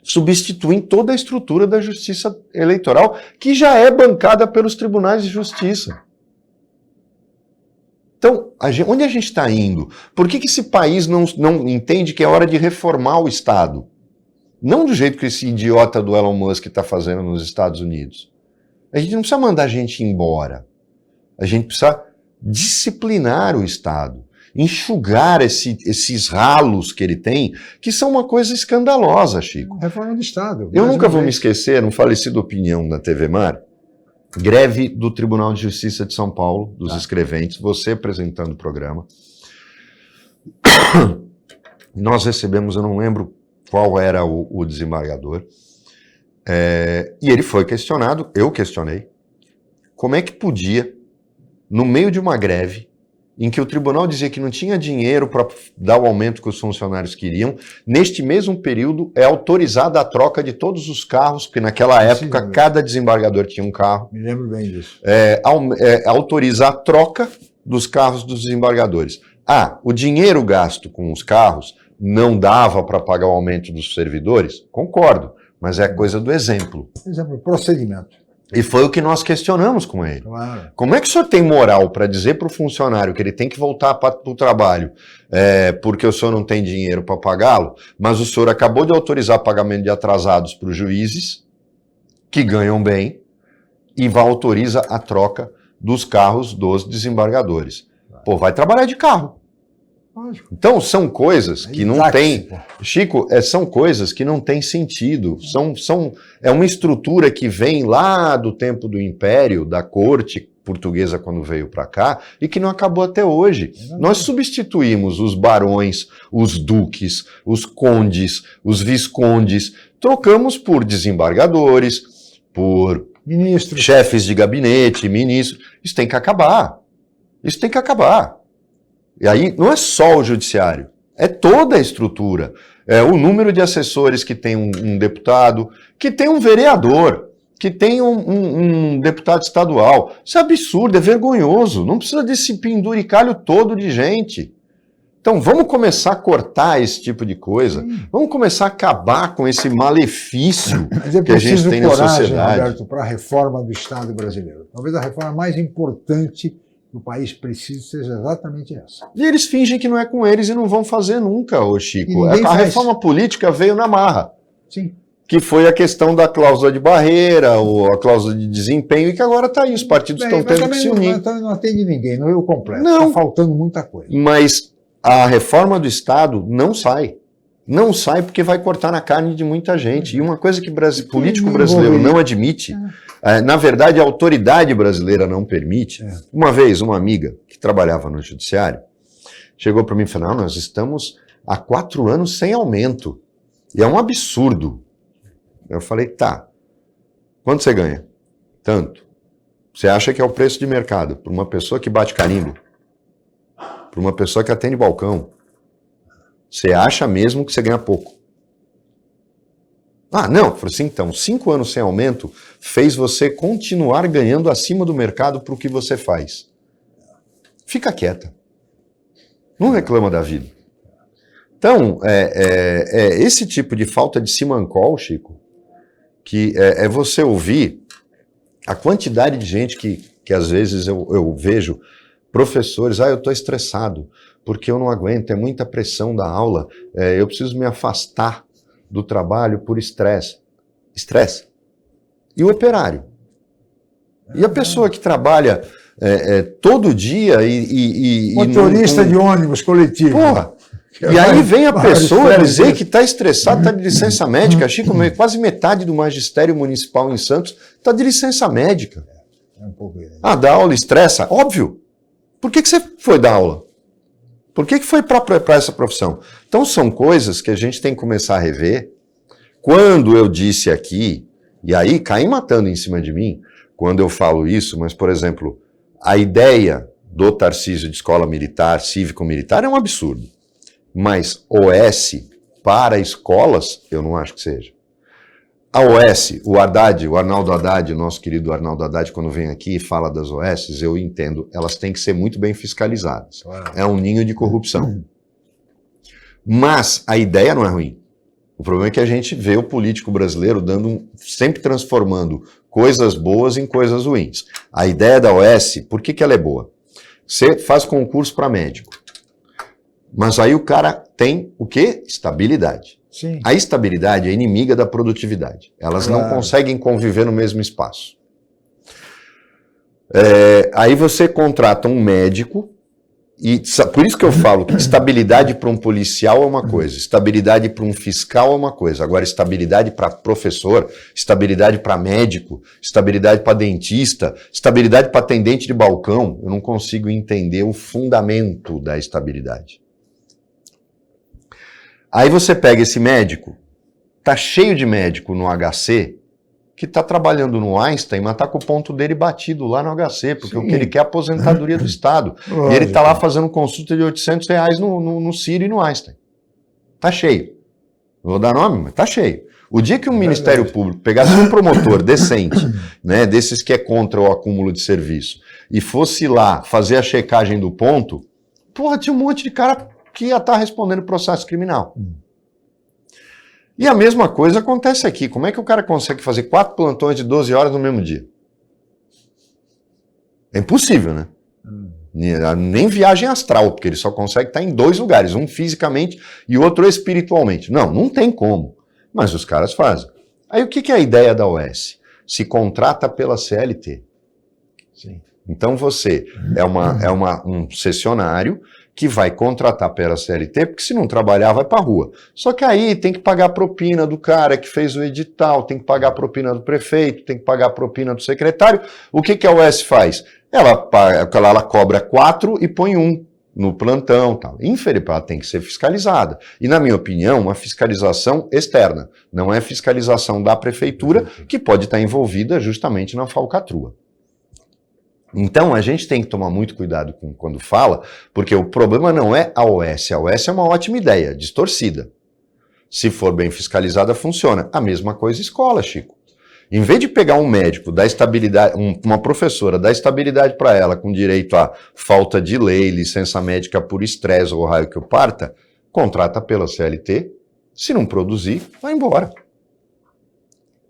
substituem toda a estrutura da justiça eleitoral, que já é bancada pelos tribunais de justiça. Então, onde a gente está indo? Por que esse país não entende que é hora de reformar o Estado? Não do jeito que esse idiota do Elon Musk está fazendo nos Estados Unidos. A gente não precisa mandar a gente embora. A gente precisa disciplinar o Estado, enxugar esses ralos que ele tem, que são uma coisa escandalosa, Chico. Reforma do Estado. Eu nunca vou me esquecer, não falecido opinião da TV Mar, greve do Tribunal de Justiça de São Paulo, dos escreventes, você apresentando o programa. Nós recebemos, eu não lembro qual era o desembargador, e ele foi questionado, eu questionei, como é que podia, no meio de uma greve, em que o tribunal dizia que não tinha dinheiro para dar o aumento que os funcionários queriam, neste mesmo período é autorizada a troca de todos os carros, porque naquela época cada desembargador tinha um carro. Me lembro bem disso. Autoriza a troca dos carros dos desembargadores. O dinheiro gasto com os carros não dava para pagar o aumento dos servidores? Concordo, mas é coisa do exemplo. Exemplo, procedimento. E foi o que nós questionamos com ele. Claro. Como é que o senhor tem moral para dizer para o funcionário que ele tem que voltar para o trabalho porque o senhor não tem dinheiro para pagá-lo, mas o senhor acabou de autorizar pagamento de atrasados para os juízes, que ganham bem, e autoriza a troca dos carros dos desembargadores? Pô, vai trabalhar de carro. Lógico. Então, são coisas que não tem... Chico, são coisas que não têm sentido. É uma estrutura que vem lá do tempo do Império, da corte portuguesa quando veio para cá, e que não acabou até hoje. Nós substituímos os barões, os duques, os condes, os viscondes, trocamos por desembargadores, por ministros, chefes de gabinete, ministros. Isso tem que acabar. Isso tem que acabar. E aí não é só o judiciário, é toda a estrutura. É o número de assessores que tem um deputado, que tem um vereador, que tem um deputado estadual. Isso é absurdo, é vergonhoso. Não precisa desse penduricalho todo de gente. Então vamos começar a cortar esse tipo de coisa. Vamos começar a acabar com esse malefício que a gente tem na sociedade. Roberto, para a reforma do Estado brasileiro. Talvez a reforma mais importante que o país precisa seja exatamente essa. E eles fingem que não é com eles e não vão fazer nunca, ô Chico. A reforma política veio na marra. Sim. Que foi a questão da cláusula de barreira, ou a cláusula de desempenho, e que agora está aí, os partidos estão tendo que se unir. Não atende ninguém, não é o completo. Não. Está faltando muita coisa. Mas a reforma do Estado não sai. Não sai porque vai cortar na carne de muita gente. E uma coisa que político brasileiro não admite, na verdade a autoridade brasileira não permite. Uma vez, uma amiga que trabalhava no judiciário, chegou para mim e falou, nós estamos há 4 anos sem aumento. E é um absurdo. Eu falei, tá, quanto você ganha? Tanto. Você acha que é o preço de mercado para uma pessoa que bate carimbo? Para uma pessoa que atende balcão? Você acha mesmo que você ganha pouco? Não. Eu falei assim, então, 5 anos sem aumento fez você continuar ganhando acima do mercado para o que você faz. Fica quieta. Não reclama da vida. Então, esse tipo de falta de simancol, Chico, que é você ouvir a quantidade de gente que às vezes eu vejo, professores, eu estou estressado, porque eu não aguento, é muita pressão da aula, eu preciso me afastar do trabalho por estresse. Estresse. E o operário? E a pessoa que trabalha todo dia e motorista de ônibus coletivo. Porra! E aí vem a pessoa dizer que está estressado, está de licença médica. Chico, quase metade do magistério municipal em Santos está de licença médica. Dar aula estressa? Óbvio. Por que você foi dar aula? Por que foi para essa profissão? Então são coisas que a gente tem que começar a rever. Quando eu disse aqui, e aí caem matando em cima de mim, quando eu falo isso, mas, por exemplo, a ideia do Tarcísio de escola militar, cívico-militar, é um absurdo. Mas OS para escolas, eu não acho que seja. A OS, o Arnaldo Haddad, o nosso querido Arnaldo Haddad, quando vem aqui e fala das OS, eu entendo, elas têm que ser muito bem fiscalizadas. Claro. É um ninho de corrupção. Mas a ideia não é ruim. O problema é que a gente vê o político brasileiro sempre transformando coisas boas em coisas ruins. A ideia da OS, por que ela é boa? Você faz concurso para médico, mas aí o cara tem o quê? Estabilidade. Sim. A estabilidade é inimiga da produtividade. Elas não conseguem conviver no mesmo espaço. Aí você contrata um médico, e por isso que eu falo que estabilidade para um policial é uma coisa, estabilidade para um fiscal é uma coisa, agora estabilidade para professor, estabilidade para médico, estabilidade para dentista, estabilidade para atendente de balcão, eu não consigo entender o fundamento da estabilidade. Aí você pega esse médico, tá cheio de médico no HC, que está trabalhando no Einstein, mas está com o ponto dele batido lá no HC, porque o que ele quer é a aposentadoria do Estado. E ele está lá fazendo consulta de R$800 no Sírio e no Einstein. Tá cheio. Não vou dar nome, mas tá cheio. O dia que o Ministério Público pegasse um promotor decente, né, desses que é contra o acúmulo de serviço, e fosse lá fazer a checagem do ponto, porra, tinha um monte de cara que ia estar respondendo processo criminal. E a mesma coisa acontece aqui. Como é que o cara consegue fazer 4 plantões de 12 horas no mesmo dia? É impossível, né? Nem viagem astral, porque ele só consegue estar em 2 lugares, um fisicamente e outro espiritualmente. Não tem como. Mas os caras fazem. Aí o que é a ideia da OS? Se contrata pela CLT. Sim. Então você é um cessionário que vai contratar pela CLT, porque se não trabalhar vai para a rua. Só que aí tem que pagar a propina do cara que fez o edital, tem que pagar a propina do prefeito, tem que pagar a propina do secretário. O que a OS faz? Ela cobra 4 e põe 1 no plantão. Tal. Ela tem que ser fiscalizada. E, na minha opinião, uma fiscalização externa. Não é fiscalização da prefeitura, que pode estar envolvida justamente na falcatrua. Então, a gente tem que tomar muito cuidado quando fala, porque o problema não é a OS. A OS é uma ótima ideia, distorcida. Se for bem fiscalizada, funciona. A mesma coisa escola, Chico. Em vez de pegar um médico, dar estabilidade, uma professora, dar estabilidade para ela com direito a falta de lei, licença médica por estresse ou raio que o parta, contrata pela CLT. Se não produzir, vai embora.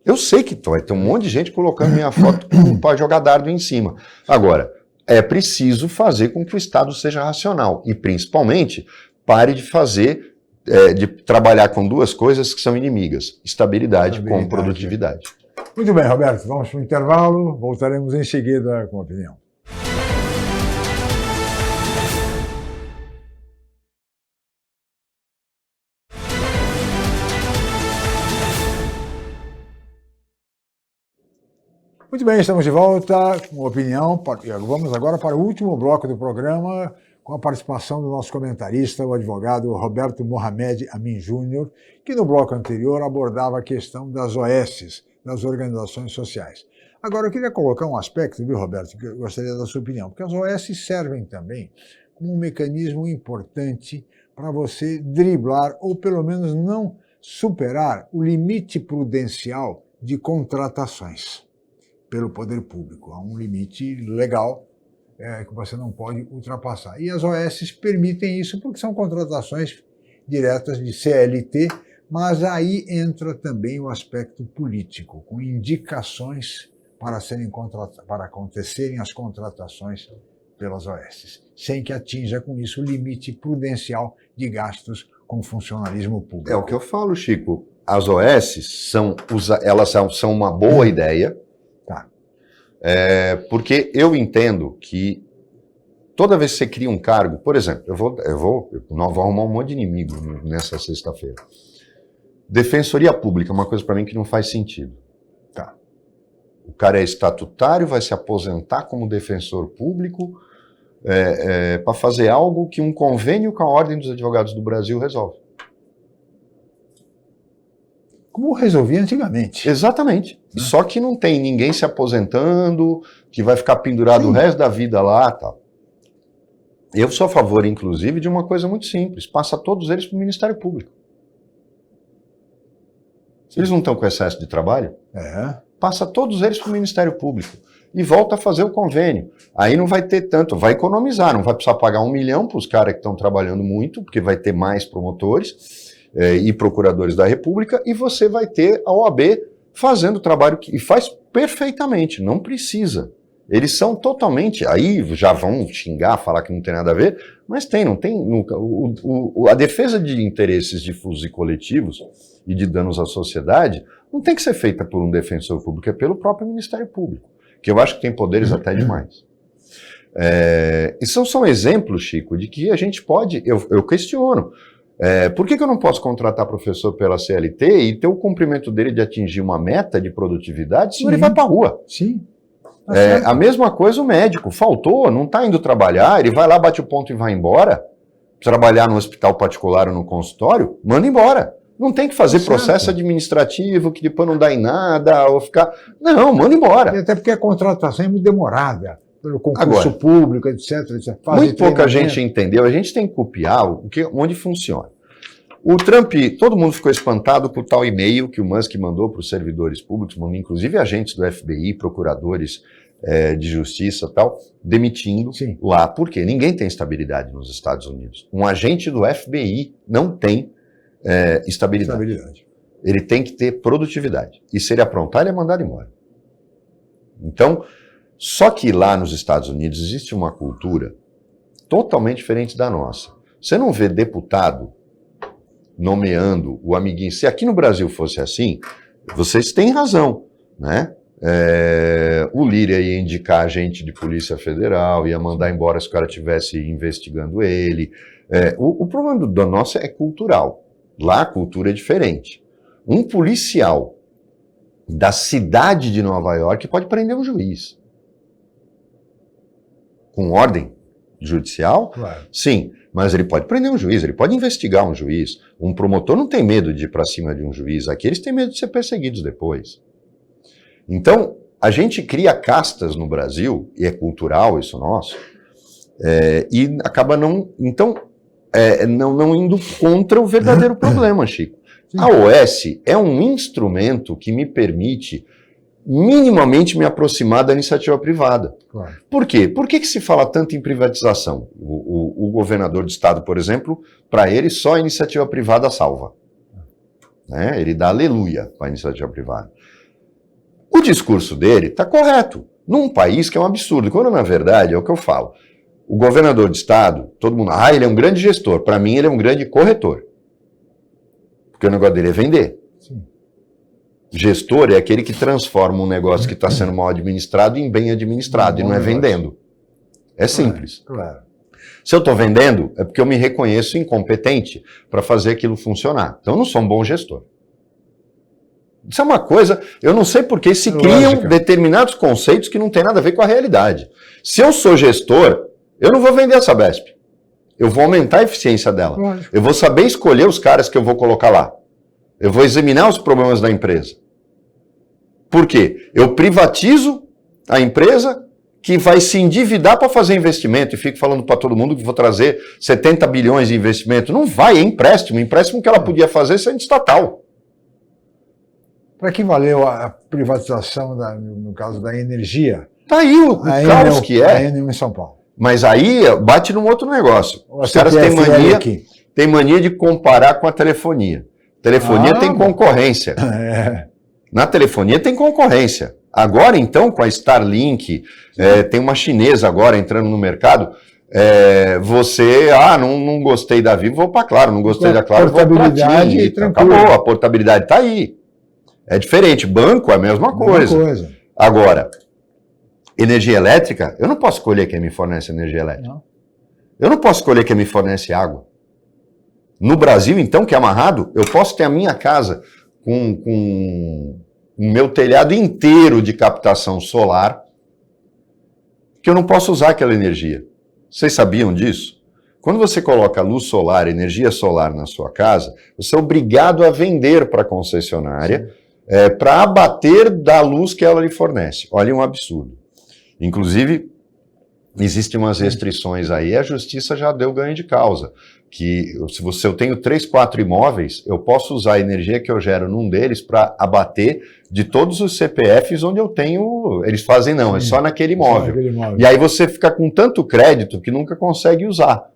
Eu sei que vai ter um monte de gente colocando minha foto para jogar dardo em cima. Agora, é preciso fazer com que o Estado seja racional e, principalmente, pare de de trabalhar com 2 coisas que são inimigas, estabilidade com produtividade. Muito bem, Roberto, vamos para o intervalo, voltaremos em seguida com a opinião. Muito bem, estamos de volta com opinião. Vamos agora para o último bloco do programa, com a participação do nosso comentarista, o advogado Roberto Mohamed Amin Júnior, que no bloco anterior abordava a questão das OS, das organizações sociais. Agora, eu queria colocar um aspecto, viu, Roberto, que eu gostaria da sua opinião, porque as OS servem também como um mecanismo importante para você driblar, ou pelo menos não superar, o limite prudencial de contratações pelo poder público. Há um limite legal que você não pode ultrapassar. E as OS permitem isso porque são contratações diretas de CLT, mas aí entra também o aspecto político, com indicações para acontecerem as contratações pelas OS, sem que atinja com isso o limite prudencial de gastos com funcionalismo público. É o que eu falo, Chico. As OS elas são uma boa ideia, porque eu entendo que toda vez que você cria um cargo, por exemplo, nós vamos arrumar um monte de inimigo nessa sexta-feira. Defensoria Pública é uma coisa para mim que não faz sentido. Tá. O cara é estatutário, vai se aposentar como defensor público para fazer algo que um convênio com a Ordem dos Advogados do Brasil resolve. Como resolvia antigamente. Exatamente. Só que não tem ninguém se aposentando, que vai ficar pendurado o resto da vida lá, tal. Eu sou a favor, inclusive, de uma coisa muito simples. Passa todos eles para o Ministério Público. Eles não estão com excesso de trabalho? Passa todos eles para o Ministério Público e volta a fazer o convênio. Aí não vai ter tanto, vai economizar, não vai precisar pagar 1 milhão para os caras que estão trabalhando muito, porque vai ter mais promotores e procuradores da República, e você vai ter a OAB fazendo o trabalho que faz perfeitamente, não precisa. Eles são totalmente, aí já vão xingar, falar que não tem nada a ver, mas tem, não tem nunca. A defesa de interesses difusos e coletivos e de danos à sociedade não tem que ser feita por um defensor público, é pelo próprio Ministério Público, que eu acho que tem poderes até demais. Isso são exemplos, Chico, de que a gente pode, eu questiono, por que eu não posso contratar professor pela CLT e ter o cumprimento dele de atingir uma meta de produtividade, senão ele vai para a rua? Sim. A mesma coisa o médico, faltou, não está indo trabalhar, ele vai lá, bate o ponto e vai embora, trabalhar no hospital particular ou no consultório, manda embora. Não tem que fazer processo administrativo que depois não dá em nada, ou ficar... Não, manda embora. E até porque a contratação é muito demorada, pelo concurso público, etc. Muito pouca gente entendeu, a gente tem que copiar onde funciona. O Trump, todo mundo ficou espantado com o tal e-mail que o Musk mandou para os servidores públicos, inclusive agentes do FBI, procuradores de justiça e tal, demitindo lá. Por quê? Ninguém tem estabilidade nos Estados Unidos. Um agente do FBI não tem estabilidade. Ele tem que ter produtividade. E se ele aprontar, ele é mandado embora. Então, só que lá nos Estados Unidos existe uma cultura totalmente diferente da nossa. Você não vê deputado nomeando o amiguinho. Se aqui no Brasil fosse assim, vocês têm razão, né? O Lira ia indicar agente de Polícia Federal, ia mandar embora se o cara estivesse investigando ele. O problema do nosso é cultural. Lá a cultura é diferente. Um policial da cidade de Nova York pode prender um juiz. Com ordem judicial? Claro. Sim, mas ele pode prender um juiz, ele pode investigar um juiz. Um promotor não tem medo de ir para cima de um juiz. Aqui eles têm medo de ser perseguidos depois. Então, a gente cria castas no Brasil, e é cultural isso nosso, e acaba não indo contra o verdadeiro problema, Chico. A OS é um instrumento que me permite minimamente me aproximar da iniciativa privada. Claro. Por quê? Por que se fala tanto em privatização? O governador de estado, por exemplo, para ele só a iniciativa privada salva. Né? Ele dá aleluia para a iniciativa privada. O discurso dele está correto, num país que é um absurdo, quando na verdade é o que eu falo. O governador de estado, todo mundo, ele é um grande gestor, para mim ele é um grande corretor. Porque o negócio dele é vender. Sim. Gestor é aquele que transforma um negócio que está sendo mal administrado em bem administrado, e não é vendendo. É simples. Claro. Se eu estou vendendo, é porque eu me reconheço incompetente para fazer aquilo funcionar. Então eu não sou um bom gestor. Isso é uma coisa, eu não sei por que se criam determinados conceitos que não tem nada a ver com a realidade. Se eu sou gestor, eu não vou vender a Sabesp. Eu vou aumentar a eficiência dela. Lógico. Eu vou saber escolher os caras que eu vou colocar lá. Eu vou examinar os problemas da empresa. Por quê? Eu privatizo a empresa que vai se endividar para fazer investimento e fico falando para todo mundo que vou trazer 70 bilhões de investimento. Não vai, é empréstimo. Empréstimo que ela podia fazer sendo estatal. Para que valeu a privatização, no caso da energia? Tá aí o caos que é. A Enel em São Paulo. Mas aí bate num outro negócio. Os caras têm mania de comparar com a telefonia. Telefonia tem concorrência. Na telefonia tem concorrência. Agora, então, com a Starlink, tem uma chinesa agora entrando no mercado, você, não gostei da Vivo, vou para Claro, não gostei da Claro, vou para TIM. Acabou, a portabilidade está aí. É diferente, banco é a mesma coisa. Agora, energia elétrica, eu não posso escolher quem me fornece energia elétrica. Não. Eu não posso escolher quem me fornece água. No Brasil, então, que é amarrado, eu posso ter a minha casa com o meu telhado inteiro de captação solar, que eu não posso usar aquela energia. Vocês sabiam disso? Quando você coloca luz solar, energia solar na sua casa, você é obrigado a vender para a concessionária para abater da luz que ela lhe fornece. Olha, um absurdo. Inclusive, Existem umas restrições aí, a justiça já deu ganho de causa. Que se eu tenho 3, 4 imóveis, eu posso usar a energia que eu gero num deles para abater de todos os CPFs onde eu tenho. Eles fazem não, é só naquele imóvel. E aí você fica com tanto crédito que nunca consegue usar.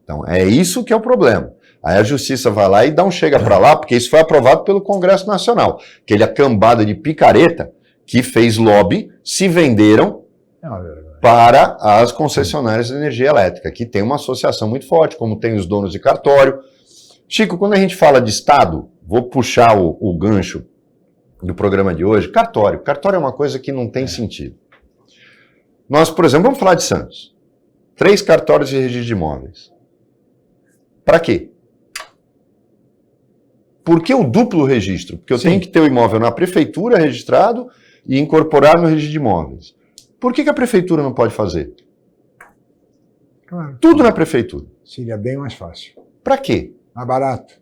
Então, é isso que é o problema. Aí a justiça vai lá e dá um chega para lá, porque isso foi aprovado pelo Congresso Nacional. Aquele cambada de picareta que fez lobby, se venderam para as concessionárias de energia elétrica, que tem uma associação muito forte, como tem os donos de cartório. Chico, quando a gente fala de Estado, vou puxar o gancho do programa de hoje, cartório. Cartório é uma coisa que não tem sentido. Nós, por exemplo, vamos falar de Santos. 3 cartórios de registro de imóveis. Para quê? Por que o duplo registro? Porque eu tenho que ter o imóvel na prefeitura registrado e incorporar no registro de imóveis. Por que a prefeitura não pode fazer? Claro. Tudo na prefeitura. Seria bem mais fácil. Para quê? Mais barato.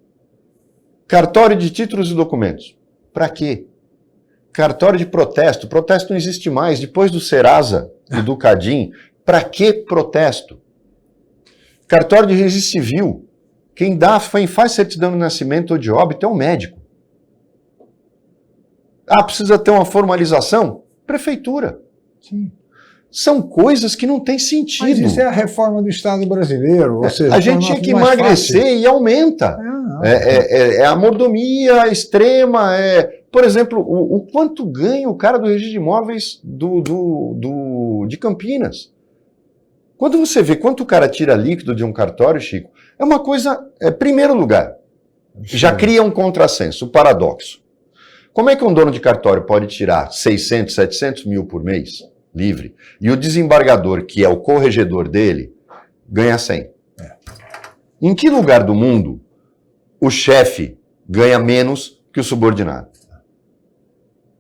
Cartório de títulos e documentos. Para quê? Cartório de protesto. Protesto não existe mais. Depois do Serasa e do Cadim, para que protesto? Cartório de registro civil. Quem faz certidão de nascimento ou de óbito é o médico. Ah, precisa ter uma formalização? Prefeitura. Sim. São coisas que não têm sentido. Mas isso é a reforma do Estado brasileiro. Ou seja, a gente tinha que emagrecer e aumenta. É a mordomia extrema. Por exemplo, o quanto ganha o cara do registro de imóveis de Campinas. Quando você vê quanto o cara tira líquido de um cartório, Chico, é uma coisa, primeiro lugar, já cria um contrassenso, um paradoxo. Como é que um dono de cartório pode tirar 600, 700 mil por mês, livre, e o desembargador, que é o corregedor dele, ganha 100? Em que lugar do mundo o chefe ganha menos que o subordinado?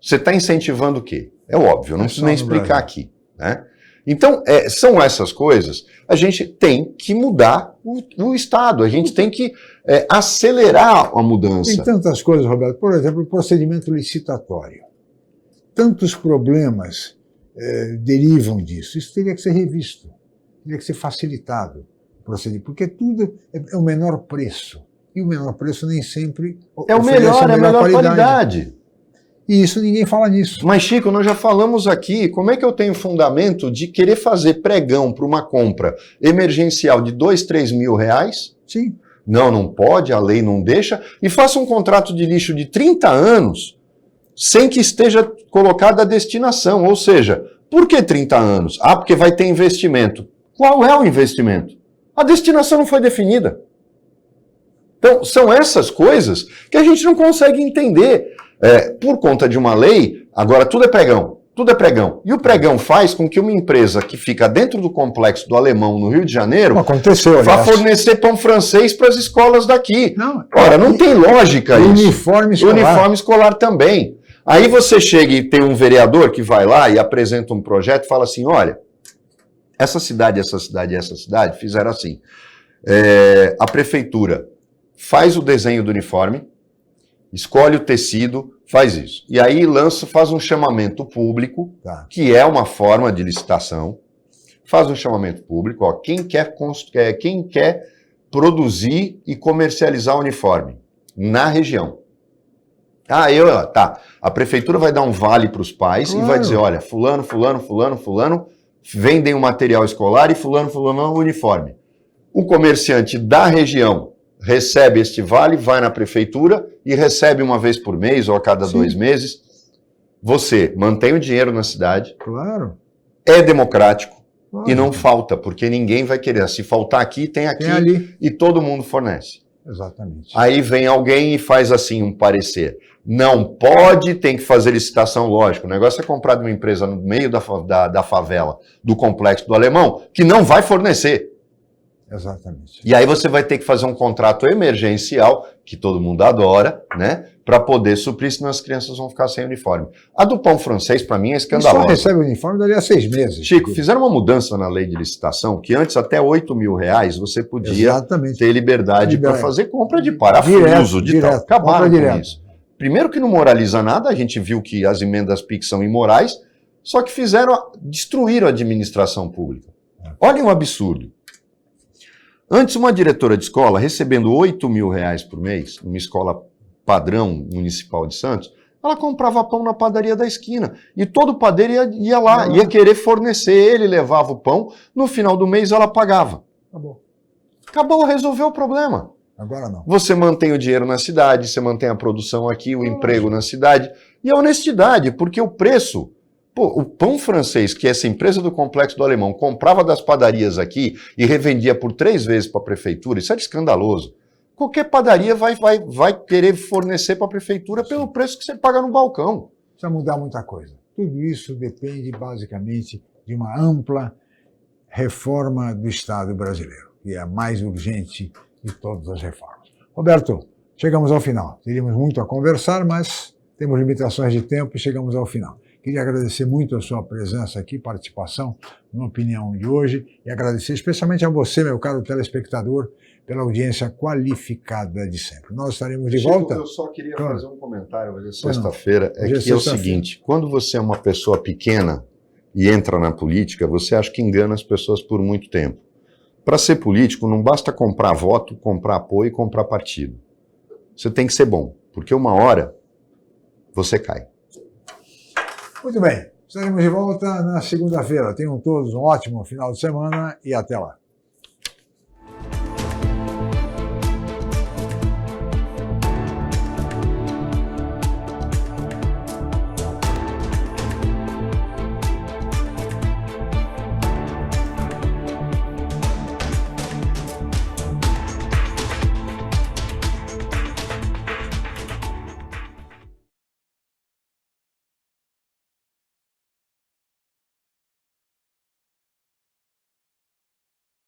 Você está incentivando o quê? É óbvio, não preciso nem explicar aqui, né? Então, são essas coisas, a gente tem que mudar o Estado, a gente tem que acelerar a mudança. Tem tantas coisas, Roberto, por exemplo, o procedimento licitatório. Tantos problemas derivam disso, isso teria que ser revisto, teria que ser facilitado, porque tudo é o menor preço, e o menor preço nem sempre é o melhor, é a melhor qualidade. E isso ninguém fala nisso. Mas, Chico, nós já falamos aqui, como é que eu tenho fundamento de querer fazer pregão para uma compra emergencial de 2, 3 mil reais? Sim. Não pode, a lei não deixa, e faça um contrato de lixo de 30 anos sem que esteja colocada a destinação. Ou seja, por que 30 anos? Ah, porque vai ter investimento. Qual é o investimento? A destinação não foi definida. Então, são essas coisas que a gente não consegue entender. Por conta de uma lei, agora tudo é pregão, tudo é pregão. E o pregão faz com que uma empresa que fica dentro do complexo do Alemão, no Rio de Janeiro, vá fornecer pão francês para as escolas daqui. Ora, não tem lógica isso. Uniforme escolar. Uniforme escolar também. Aí você chega e tem um vereador que vai lá e apresenta um projeto e fala assim, olha, essa cidade fizeram assim. A prefeitura faz o desenho do uniforme, escolhe o tecido, faz isso. E aí faz um chamamento público, que é uma forma de licitação. Faz um chamamento público, quem quer produzir e comercializar o uniforme na região. A prefeitura vai dar um vale para os pais e vai dizer, olha, fulano, vendem o material escolar e fulano, o uniforme. O comerciante da região recebe este vale, vai na prefeitura e recebe uma vez por mês ou a cada 2 meses. Você mantém o dinheiro na cidade. Claro. É democrático e não falta, porque ninguém vai querer. Se faltar aqui, tem aqui ali. E todo mundo fornece. Exatamente. Aí vem alguém e faz assim um parecer. Não pode, tem que fazer licitação, lógico. O negócio é comprar de uma empresa no meio da favela, do complexo do Alemão, que não vai fornecer. Exatamente. E aí você vai ter que fazer um contrato emergencial, que todo mundo adora, né? Para poder suprir, senão as crianças vão ficar sem uniforme. A do pão francês, para mim, é escandalosa. Só recebe o uniforme dali a 6 meses. Chico, fizeram uma mudança na lei de licitação, que antes até 8 mil reais você podia ter liberdade para fazer compra de parafuso, de tal. Acabaram com isso. Primeiro que não moraliza nada, a gente viu que as emendas PIX são imorais, só que destruíram a administração pública. Olhem o absurdo. Antes, uma diretora de escola recebendo R$8.000 por mês, numa escola padrão municipal de Santos, ela comprava pão na padaria da esquina. E todo padeiro ia lá, ia querer fornecer. Ele levava o pão, no final do mês ela pagava. Acabou, resolveu o problema. Agora não. Você mantém o dinheiro na cidade, você mantém a produção aqui, o emprego na cidade. E a honestidade, porque o preço... Pô, o pão francês, que essa empresa do Complexo do Alemão comprava das padarias aqui e revendia por 3 vezes para a prefeitura, isso era escandaloso. Qualquer padaria vai querer fornecer para a prefeitura pelo preço que você paga no balcão. Precisa mudar muita coisa. Tudo isso depende basicamente de uma ampla reforma do Estado brasileiro, que é a mais urgente de todas as reformas. Roberto, chegamos ao final. Teríamos muito a conversar, mas temos limitações de tempo e chegamos ao final. Queria agradecer muito a sua presença aqui, participação na opinião de hoje, e agradecer especialmente a você, meu caro telespectador, pela audiência qualificada de sempre. Nós estaremos de volta. Eu só queria fazer um comentário hoje, sexta-feira, é o seguinte, quando você é uma pessoa pequena e entra na política, você acha que engana as pessoas por muito tempo. Para ser político, não basta comprar voto, comprar apoio e comprar partido. Você tem que ser bom, porque uma hora você cai. Muito bem, estaremos de volta na segunda-feira. Tenham todos um ótimo final de semana e até lá.